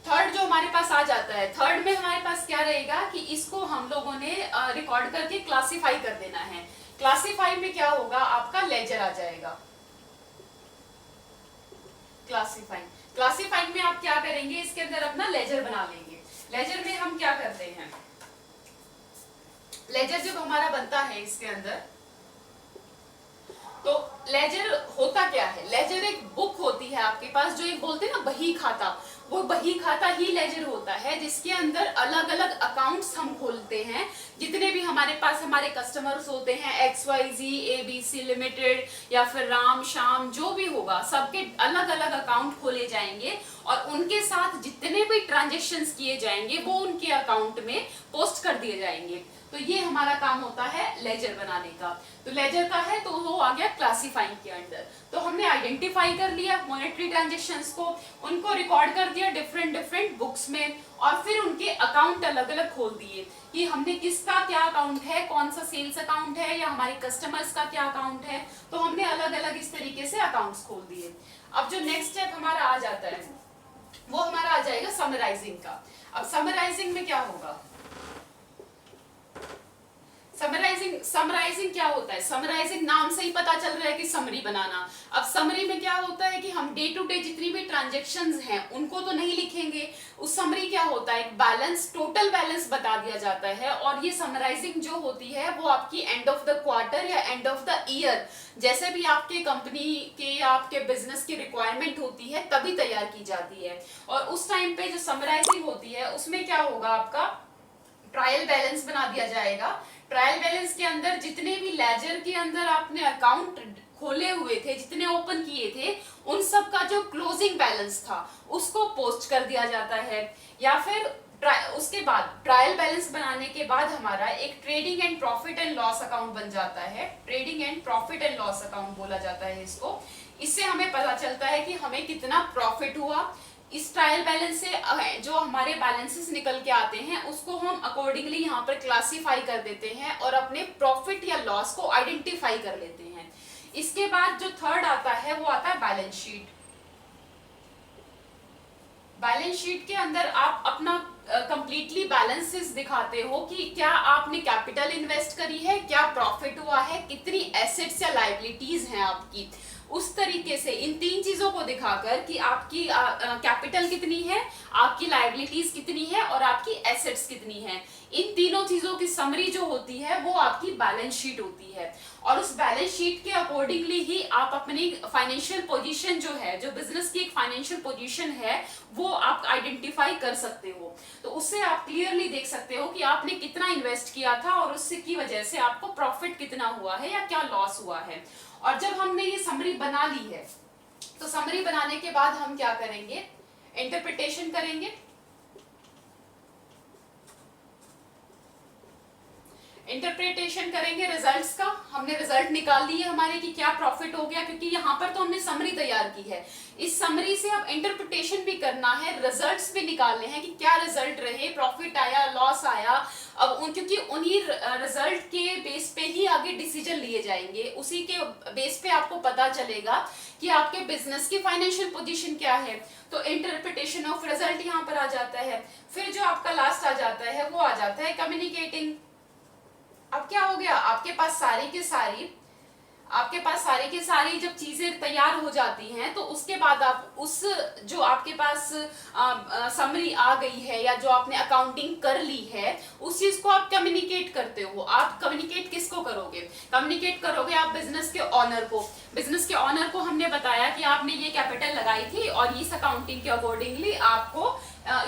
थर्ड जो हमारे पास आ जाता है, थर्ड में हमारे पास क्या रहेगा कि इसको हम लोगों ने रिकॉर्ड करके क्लासिफाई कर देना है। क्लासिफाई में क्या होगा, आपका लेजर आ जाएगा। क्लासिफाइंग में आप क्या करेंगे, इसके अंदर अपना लेजर बना लेंगे। लेजर में हम क्या करते हैं, लेजर जब हमारा बनता है इसके अंदर, तो लेजर होता क्या है, लेजर एक बुक होती है आपके पास, जो एक बोलते हैं ना बही खाता, वो बही खाता ही लेजर होता है, जिसके अंदर अलग अलग अकाउंट्स हम खोलते हैं। जितने भी हमारे पास हमारे कस्टमर्स होते हैं, XYZ ABC लिमिटेड या फिर राम श्याम जो भी होगा, सबके अलग अलग अकाउंट खोले जाएंगे और उनके साथ जितने भी ट्रांजेक्शन्स किए जाएंगे वो उनके अकाउंट में पोस्ट कर दिए जाएंगे। तो ये हमारा काम होता है लेजर बनाने का। तो लेजर का है तो वो आ गया क्लासिफाइंग के अंदर। तो हमने आइडेंटिफाई कर लिया मॉनेटरी ट्रांजैक्शंस को, उनको रिकॉर्ड कर दिया डिफरेंट बुक्स में, और फिर उनके अकाउंट अलग अलग खोल दिए कि हमने किसका क्या अकाउंट है, कौन सा सेल्स अकाउंट है या हमारे कस्टमर्स का क्या अकाउंट है। तो हमने अलग अलग इस तरीके से अकाउंट्स खोल दिए। अब जो नेक्स्ट स्टेप हमारा आ जाता है वो हमारा आ जाएगा समराइजिंग का। अब समराइजिंग में क्या होगा, समराइजिंग क्या होता है, समराइजिंग नाम से ही पता चल रहा है कि समरी बनाना। अब समरी में क्या होता है कि हम डे टू डे जितनी भी ट्रांजैक्शंस हैं उनको तो नहीं लिखेंगे, उस समरी क्या होता है, एक बैलेंस, टोटल बैलेंस बता दिया जाता है। और ये समराइजिंग जो होती है वो आपकी एंड ऑफ द क्वार्टर या एंड ऑफ द ईयर, जैसे भी आपके कंपनी के या आपके बिजनेस की रिक्वायरमेंट होती है तभी तैयार की जाती है। और उस टाइम पे जो समराइजिंग होती है उसमें क्या होगा, आपका ट्रायल बैलेंस बना दिया जाएगा। ट्रायल बैलेंस के अंदर जितने भी लेजर के अंदर आपने अकाउंट खोले हुए थे, जितने ओपन किए थे, उन सब का जो क्लोजिंग बैलेंस था उसको पोस्ट कर दिया जाता है। या फिर उसके बाद ट्रायल बैलेंस बनाने के बाद हमारा एक trading and profit and loss account बन जाता है। Trading and profit and loss account बोला जाता है इसको। इससे हमें पता चलता है कि हमें कितना प्रॉफिट हुआ। इस ट्रायल बैलेंस से जो हमारे बैलेंसेस निकल के आते हैं उसको हम अकॉर्डिंगली यहाँ पर क्लासिफाई कर देते हैं और अपने प्रॉफिट या लॉस को आइडेंटिफाई कर लेते हैं। इसके बाद जो थर्ड आता है वो आता है बैलेंस शीट। बैलेंस शीट के अंदर आप अपना कंप्लीटली बैलेंसेस दिखाते हो कि क्या आपने कैपिटल इन्वेस्ट करी है, क्या प्रॉफिट हुआ है, कितनी एसेट्स या लायबिलिटीज हैं आपकी। उस तरीके से इन तीन चीजों को दिखाकर कि आपकी कैपिटल कितनी है, आपकी लायबिलिटीज कितनी है और आपकी एसेट्स कितनी है, इन तीनों चीजों की समरी जो होती है वो आपकी बैलेंस शीट होती है। और उस बैलेंस शीट के अकॉर्डिंगली ही आप अपनी फाइनेंशियल पोजीशन जो है, जो बिजनेस की एक फाइनेंशियल पोजीशन है, वो आप आइडेंटिफाई कर सकते हो। तो उससे आप क्लियरली देख सकते हो कि आपने कितना इन्वेस्ट किया था और उससे की वजह से आपको प्रॉफिट कितना हुआ है या क्या लॉस हुआ है। और जब हमने ये समरी बना ली है तो समरी बनाने के बाद हम क्या करेंगे, इंटरप्रिटेशन करेंगे। इंटरप्रिटेशन करेंगे रिजल्ट्स का। हमने रिजल्ट निकाल लिए हमारे कि क्या प्रॉफिट हो गया, क्योंकि यहाँ पर तो हमने समरी तैयार की है। इस समरी से अब इंटरप्रिटेशन भी करना है, रिजल्ट्स भी निकालने हैं कि क्या रिजल्ट रहे, प्रॉफिट आया, लॉस आया। अब क्योंकि उन्हीं रिजल्ट के बेस पे ही आगे डिसीजन लिए जाएंगे, उसी के बेस पे आपको पता चलेगा कि आपके बिजनेस की फाइनेंशियल पोजीशन क्या है। तो इंटरप्रिटेशन ऑफ रिजल्ट यहाँ पर आ जाता है। फिर जो आपका लास्ट आ जाता है वो आ जाता है कम्युनिकेटिंग। अब क्या हो गया, आपके पास सारी की सारी जब चीजें तैयार हो जाती हैं तो उसके बाद आप उस जो आपके पास समरी आ गई है या जो आपने अकाउंटिंग कर ली है उस चीज को आप कम्युनिकेट करते हो। आप कम्युनिकेट किसको करोगे, कम्युनिकेट करोगे आप बिजनेस के ऑनर को। बिजनेस के ऑनर को हमने बताया कि आपने ये कैपिटल लगाई थी और इस अकाउंटिंग के अकॉर्डिंगली आपको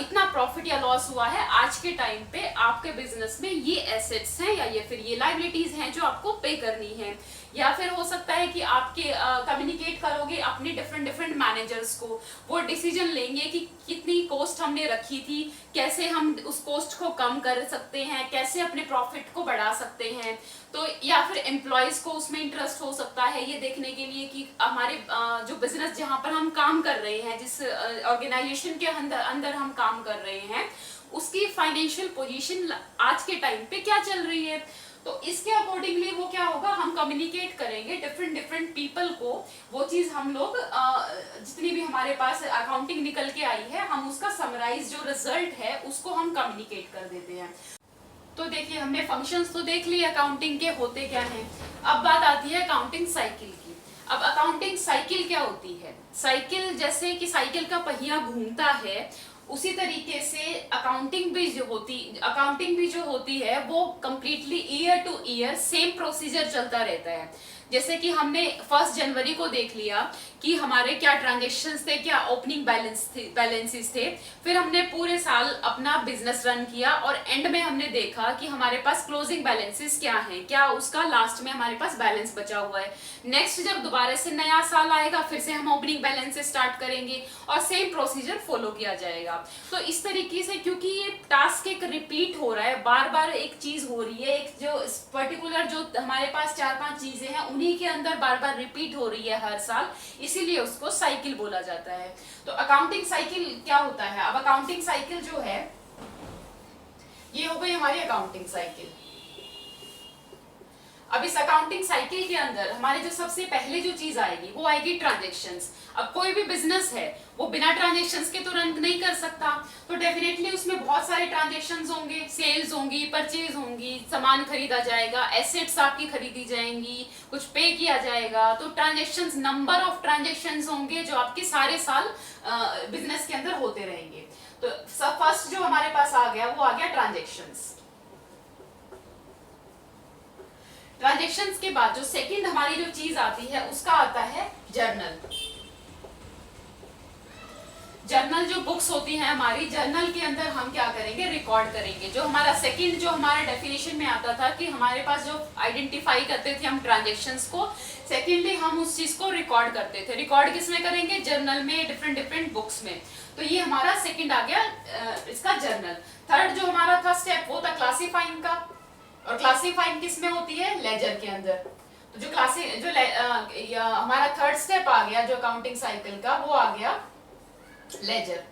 इतना प्रॉफिट या लॉस हुआ है। आज के टाइम पे आपके बिजनेस में ये एसेट्स हैं या फिर ये लायबिलिटीज हैं जो आपको पे करनी है। या फिर हो सकता है कि आपके कम्युनिकेट करोगे अपने डिफरेंट मैनेजर्स को, वो डिसीजन लेंगे कि कितनी कॉस्ट हमने रखी थी, कैसे हम उस कॉस्ट को कम कर सकते हैं, कैसे अपने प्रॉफिट को बढ़ा सकते हैं। तो या फिर एम्प्लॉयज को उसमें इंटरेस्ट हो सकता है ये देखने के लिए कि हमारे जो बिजनेस जहाँ पर हम काम कर रहे हैं, जिस ऑर्गेनाइजेशन के अंदर हम काम कर रहे हैं, उसकी फाइनेंशियल पोजीशन आज के टाइम पे क्या चल रही है। तो इसके अकॉर्डिंगली वो क्या होगा, हम कम्युनिकेट करेंगे डिफरेंट डिफरेंट पीपल को। वो चीज हम लोग जितनी भी हमारे पास अकाउंटिंग निकल के आई है, हम उसका समराइज जो रिजल्ट है उसको हम कम्युनिकेट कर देते हैं। तो देखिए, हमने फंक्शंस तो देख लिए अकाउंटिंग के होते क्या हैं। अब बात आती है अकाउंटिंग साइकिल की। अब अकाउंटिंग साइकिल क्या होती है? साइकिल, जैसे कि साइकिल का पहिया घूमता है, उसी तरीके से अकाउंटिंग भी जो होती है वो completely year two year same procedure चलता रहता है। जैसे कि हमने 1 जनवरी को देख लिया कि हमारे क्या ट्रांजेक्शन्स थे, क्या ओपनिंग बैलेंसेस थे। फिर हमने पूरे साल अपना बिजनेस रन किया और एंड में हमने देखा कि हमारे पास क्लोजिंग बैलेंसेस क्या हैं, क्या उसका लास्ट में हमारे पास बैलेंस बचा हुआ है। नेक्स्ट जब दोबारा से नया साल आएगा, फिर से हम ओपनिंग बैलेंसेस स्टार्ट करेंगे और सेम प्रोसीजर फॉलो किया जाएगा। तो इस तरीके से, क्योंकि ये टास्क एक रिपीट हो रहा है, बार बार एक चीज हो रही है, एक जो पर्टिकुलर जो हमारे पास 4-5 चीजें हैं उन्हीं के अंदर बार बार रिपीट हो रही है हर साल, इसीलिए उसको साइकिल बोला जाता है। तो अकाउंटिंग साइकिल क्या होता है? अब अकाउंटिंग साइकिल जो है, ये हो गई हमारी अकाउंटिंग साइकिल। अब इस अकाउंटिंग साइकिल के अंदर हमारे जो सबसे पहले जो चीज आएगी वो आएगी ट्रांजैक्शंस। अब कोई भी बिजनेस है वो बिना ट्रांजैक्शंस के तो रन नहीं कर सकता, तो डेफिनेटली उसमें बहुत सारे ट्रांजैक्शंस होंगे, सेल्स होंगी, परचेज होंगी, सामान खरीदा जाएगा, एसेट्स आपकी खरीदी जाएंगी, कुछ पे किया जाएगा। तो ट्रांजैक्शंस, नंबर ऑफ ट्रांजैक्शंस होंगे जो आपके सारे साल बिजनेस के अंदर होते रहेंगे। तो फर्स्ट जो हमारे पास आ गया वो आ गया ट्रांजैक्शंस। ट्रांजैक्शंस के बाद जो सेकंड हमारी जो चीज आती है उसका आता है जर्नल। जर्नल जो बुक्स होती हैं हमारी, जर्नल के अंदर हम क्या करेंगे, रिकॉर्ड करेंगे। जो हमारा सेकंड जो हमारा डेफिनेशन में आता था कि हमारे पास जो आइडेंटिफाई करते थे हम ट्रांजैक्शंस को, सेकेंडली हम उस चीज को रिकॉर्ड करते थे। रिकॉर्ड किस में करेंगे? जर्नल में, डिफरेंट डिफरेंट बुक्स में। तो ये हमारा सेकंड आ गया इसका जर्नल। थर्ड जो हमारा था स्टेप वो था क्लासीफाइंग का, और क्लासीफाइंग किस में होती है? लेजर के अंदर। तो जो हमारा थर्ड स्टेप आ गया जो अकाउंटिंग साइकिल का, वो आ गया लेजर।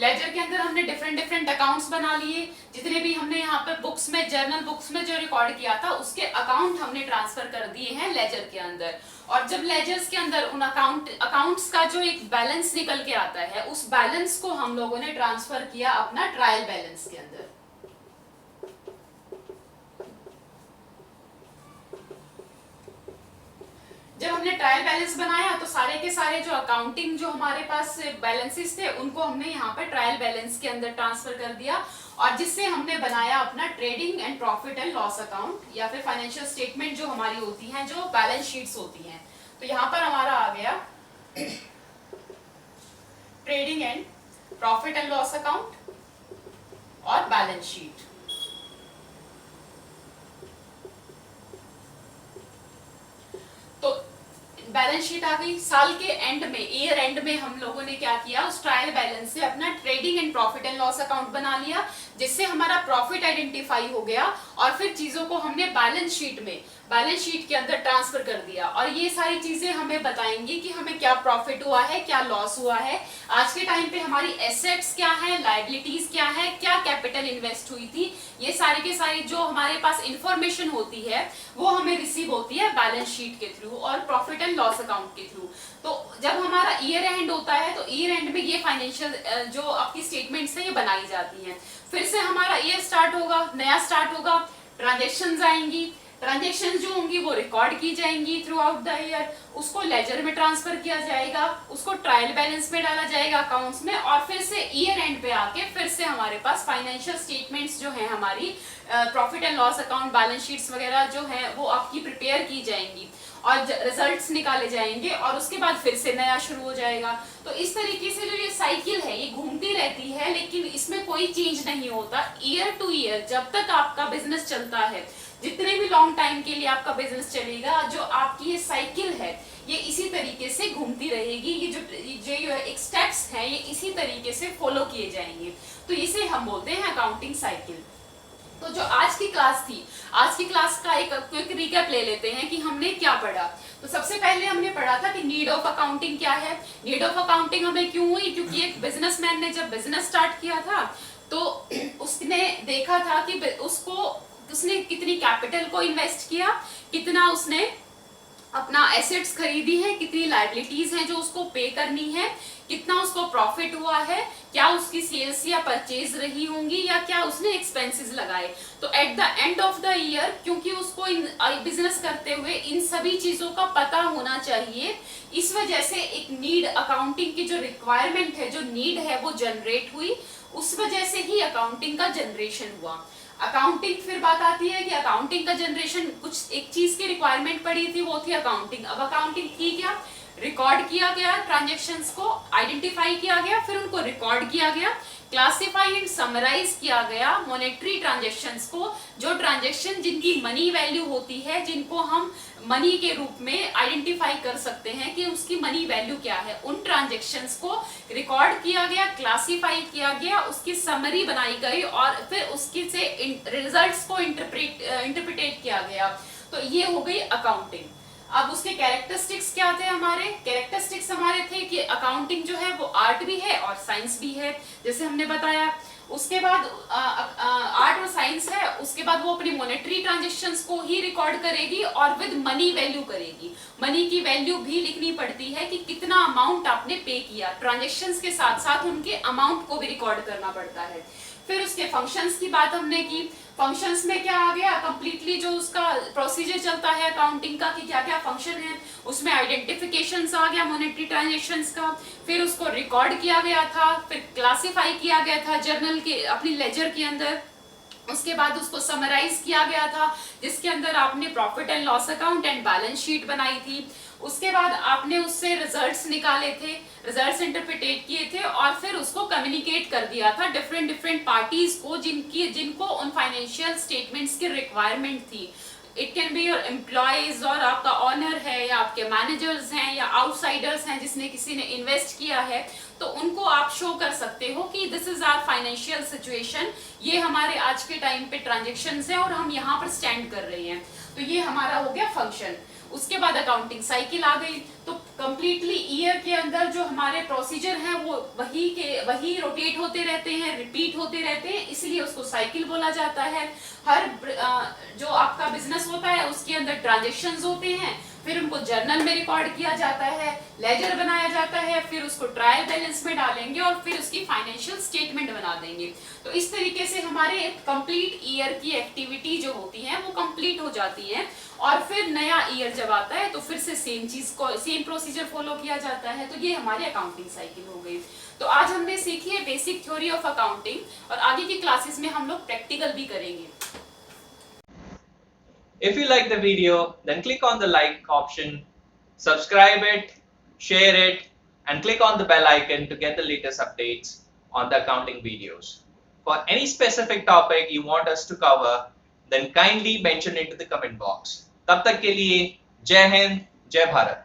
लेजर के अंदर हमने डिफरेंट डिफरेंट अकाउंट्स बना लिए। जितने भी हमने यहाँ पे बुक्स में, जर्नल बुक्स में जो रिकॉर्ड किया था उसके अकाउंट हमने ट्रांसफर कर दिए हैं लेजर के अंदर। और जब लेजर्स के अंदर उन अकाउंट्स का जो एक बैलेंस निकल के आता है, उस बैलेंस को हम लोगों ने ट्रांसफर किया अपना ट्रायल बैलेंस के अंदर। जब हमने ट्रायल बैलेंस बनाया तो सारे के सारे जो अकाउंटिंग जो हमारे पास बैलेंसेस थे उनको हमने यहाँ पे ट्रायल बैलेंस के अंदर ट्रांसफर कर दिया, और जिससे हमने बनाया अपना trading and profit and loss account, या फिर फाइनेंशियल स्टेटमेंट जो हमारी होती हैं, जो बैलेंस शीट्स होती हैं। तो यहाँ पर हमारा आ गया trading and profit and loss account और बैलेंस शीट। तो बैलेंस शीट आ गई। साल के एंड में, ईयर एंड में हम लोगों ने क्या किया, उस ट्रायल बैलेंस से अपना trading and profit and loss account बना लिया, जिससे हमारा प्रॉफिट आइडेंटिफाई हो गया, और फिर चीजों को हमने बैलेंस शीट के अंदर ट्रांसफर कर दिया। और ये सारी चीजें हमें बताएंगी कि हमें क्या प्रॉफिट हुआ है, क्या लॉस हुआ है, आज के टाइम पे हमारी एसेट्स क्या है, लायबिलिटीज क्या है, क्या कैपिटल इन्वेस्ट हुई थी। ये सारी के सारी जो हमारे पास इंफॉर्मेशन होती है वो हमें रिसीव होती है बैलेंस शीट के थ्रू और प्रॉफिट एंड लॉस अकाउंट के थ्रू। तो जब हमारा ईयर एंड होता है तो ईयर एंड में ये फाइनेंशियल जो आपकी स्टेटमेंट्स है ये बनाई जाती हैं। फिर से हमारा ईयर स्टार्ट होगा, नया स्टार्ट होगा, ट्रांजैक्शंस आएंगी, ट्रांजैक्शंस जो होंगी वो रिकॉर्ड की जाएंगी थ्रू आउट द ईयर, उसको लेजर में ट्रांसफर किया जाएगा, उसको ट्रायल बैलेंस में डाला जाएगा अकाउंट्स में, और फिर से ईयर एंड पे आके फिर से हमारे पास फाइनेंशियल स्टेटमेंट्स जो है हमारी profit and loss account, balance sheets वगैरह जो है वो आपकी प्रिपेयर की जाएंगी और रिजल्ट्स निकाले जाएंगे, और उसके बाद फिर से नया शुरू हो जाएगा। तो इस तरीके से जो ये साइकिल है ये घूमती रहती है, लेकिन इसमें कोई चेंज नहीं होता। ईयर टू ईयर जब तक आपका बिजनेस चलता है, जितने भी लॉन्ग टाइम के लिए आपका बिजनेस चलेगा, जो आपकी ये साइकिल है ये इसी तरीके से घूमती रहेगी। ये जो एक स्टेप्स हैं ये इसी तरीके से फॉलो किए जाएंगे। तो इसे हम बोलते हैं अकाउंटिंग साइकिल। तो जो आज की क्लास थी, आज की क्लास का एक क्विक रिकैप ले लेते हैं कि हमने क्या पढ़ा। तो सबसे पहले हमने पढ़ा था कि नीड ऑफ अकाउंटिंग क्या है। नीड ऑफ अकाउंटिंग हमें क्यों हुई, क्योंकि एक बिजनेसमैन ने जब बिजनेस स्टार्ट किया था तो उसने देखा था कि उसने कितनी कैपिटल को इन्वेस्ट किया, कितना उसने अपना एसेट्स खरीदी है, कितनी लायबिलिटीज हैं जो उसको पे करनी है, कितना उसको प्रॉफिट हुआ है, क्या उसकी सेल्स या परचेज रही होंगी, या क्या उसने एक्सपेंसेस लगाए। तो eight the end of the year, क्योंकि उसको बिजनेस करते हुए इन सभी चीजों का पता होना चाहिए, इस वजह से एक नीड, अकाउंटिंग की जो रिक्वायरमेंट है, जो नीड है वो जनरेट हुई, उस वजह से ही अकाउंटिंग का जनरेशन हुआ। अकाउंटिंग, फिर बात आती है कि अकाउंटिंग का जनरेशन, कुछ एक चीज की रिक्वायरमेंट पड़ी थी, वो थी अकाउंटिंग। अब अकाउंटिंग थी क्या? रिकॉर्ड किया गया, ट्रांजैक्शंस को आइडेंटिफाई किया गया, फिर उनको रिकॉर्ड किया गया, क्लासिफाई एंड समराइज किया गया मॉनेटरी ट्रांजैक्शंस को, जो ट्रांजैक्शन जिनकी मनी वैल्यू होती है, जिनको हम मनी के रूप में आइडेंटिफाई कर सकते हैं कि उसकी मनी वैल्यू क्या है, उन ट्रांजैक्शंस को रिकॉर्ड किया गया, क्लासिफाई किया गया, उसकी समरी बनाई गई और फिर उसकी से रिजल्ट्स को इंटरप्रिटेट किया गया। तो ये हो गई अकाउंटिंग। अब उसके कैरेक्टरिस्टिक्स क्या थे? हमारे कैरेक्टरिस्टिक्स हमारे थे कि अकाउंटिंग जो है वो आर्ट भी है और साइंस भी है, जैसे हमने बताया। उसके बाद आर्ट और साइंस है, उसके बाद वो अपनी मॉनेटरी ट्रांजैक्शंस को ही रिकॉर्ड करेगी और विद मनी वैल्यू करेगी। मनी की वैल्यू भी लिखनी पड़ती है कि कितना अमाउंट आपने पे किया, ट्रांजैक्शंस के साथ साथ उनके अमाउंट को भी रिकॉर्ड करना पड़ता है। फिर उसके फंक्शंस की बात हमने की। फंक्शंस में क्या आ गया? कंप्लीटली जो उसका प्रोसीजर चलता है अकाउंटिंग का कि क्या क्या फंक्शन है, उसमें आइडेंटिफिकेशंस आ गया मॉनेटरी ट्रांजैक्शंस का, फिर उसको रिकॉर्ड किया गया था, फिर क्लासिफाई किया गया था जर्नल के, अपनी लेजर के अंदर। उसके बाद उसको समराइज किया गया था, जिसके अंदर आपने profit and loss account and balance sheet बनाई थी। उसके बाद आपने उससे रिजल्ट्स निकाले थे, रिजल्ट्स इंटरप्रिटेट किए थे और फिर उसको कम्युनिकेट कर दिया था डिफरेंट पार्टीज को, जिनको उन फाइनेंशियल स्टेटमेंट्स की रिक्वायरमेंट थी। It can be your employees, और आपका ऑनर है, या आपके मैनेजर्स हैं, या आउटसाइडर्स हैं जिसने किसी ने इन्वेस्ट किया है, तो उनको आप शो कर सकते हो कि this is our financial situation, ये हमारे आज के टाइम पे ट्रांजेक्शन्स हैं और हम यहाँ पर स्टैंड कर रहे हैं। तो ये हमारा हो गया फंक्शन। उसके बाद अकाउंटिंग साइकिल आ गई। तो कंप्लीटली ईयर के अंदर जो हमारे प्रोसीजर हैं वो वही रोटेट होते रहते हैं, रिपीट होते रहते हैं, इसलिए उसको साइकिल बोला जाता है। हर जो आपका बिजनेस होता है उसके अंदर ट्रांजैक्शंस होते हैं, फिर उनको जर्नल में रिकॉर्ड किया जाता है, लेजर बनाया जाता है, फिर उसको ट्रायल बैलेंस में डालेंगे और फिर उसकी फाइनेंशियल स्टेटमेंट बना देंगे। तो इस तरीके से हमारे कंप्लीट ईयर की एक्टिविटी जो होती है वो कंप्लीट हो जाती है, और फिर नया ईयर जब आता है तो फिर से सेम प्रोसीजर फॉलो किया जाता है। तो ये हमारी अकाउंटिंग साइकिल हो गई। तो आज हमने सीखी है बेसिक थ्योरी ऑफ अकाउंटिंग, और आगे की क्लासेस में हम लोग प्रैक्टिकल भी करेंगे। If you like the video, then click on the like option, subscribe it, share it, and click on the bell icon to get the latest updates on the accounting videos. For any specific topic you want us to cover, then kindly mention it in the comment box. तब तक के लिए जय हिंद, जय भारत।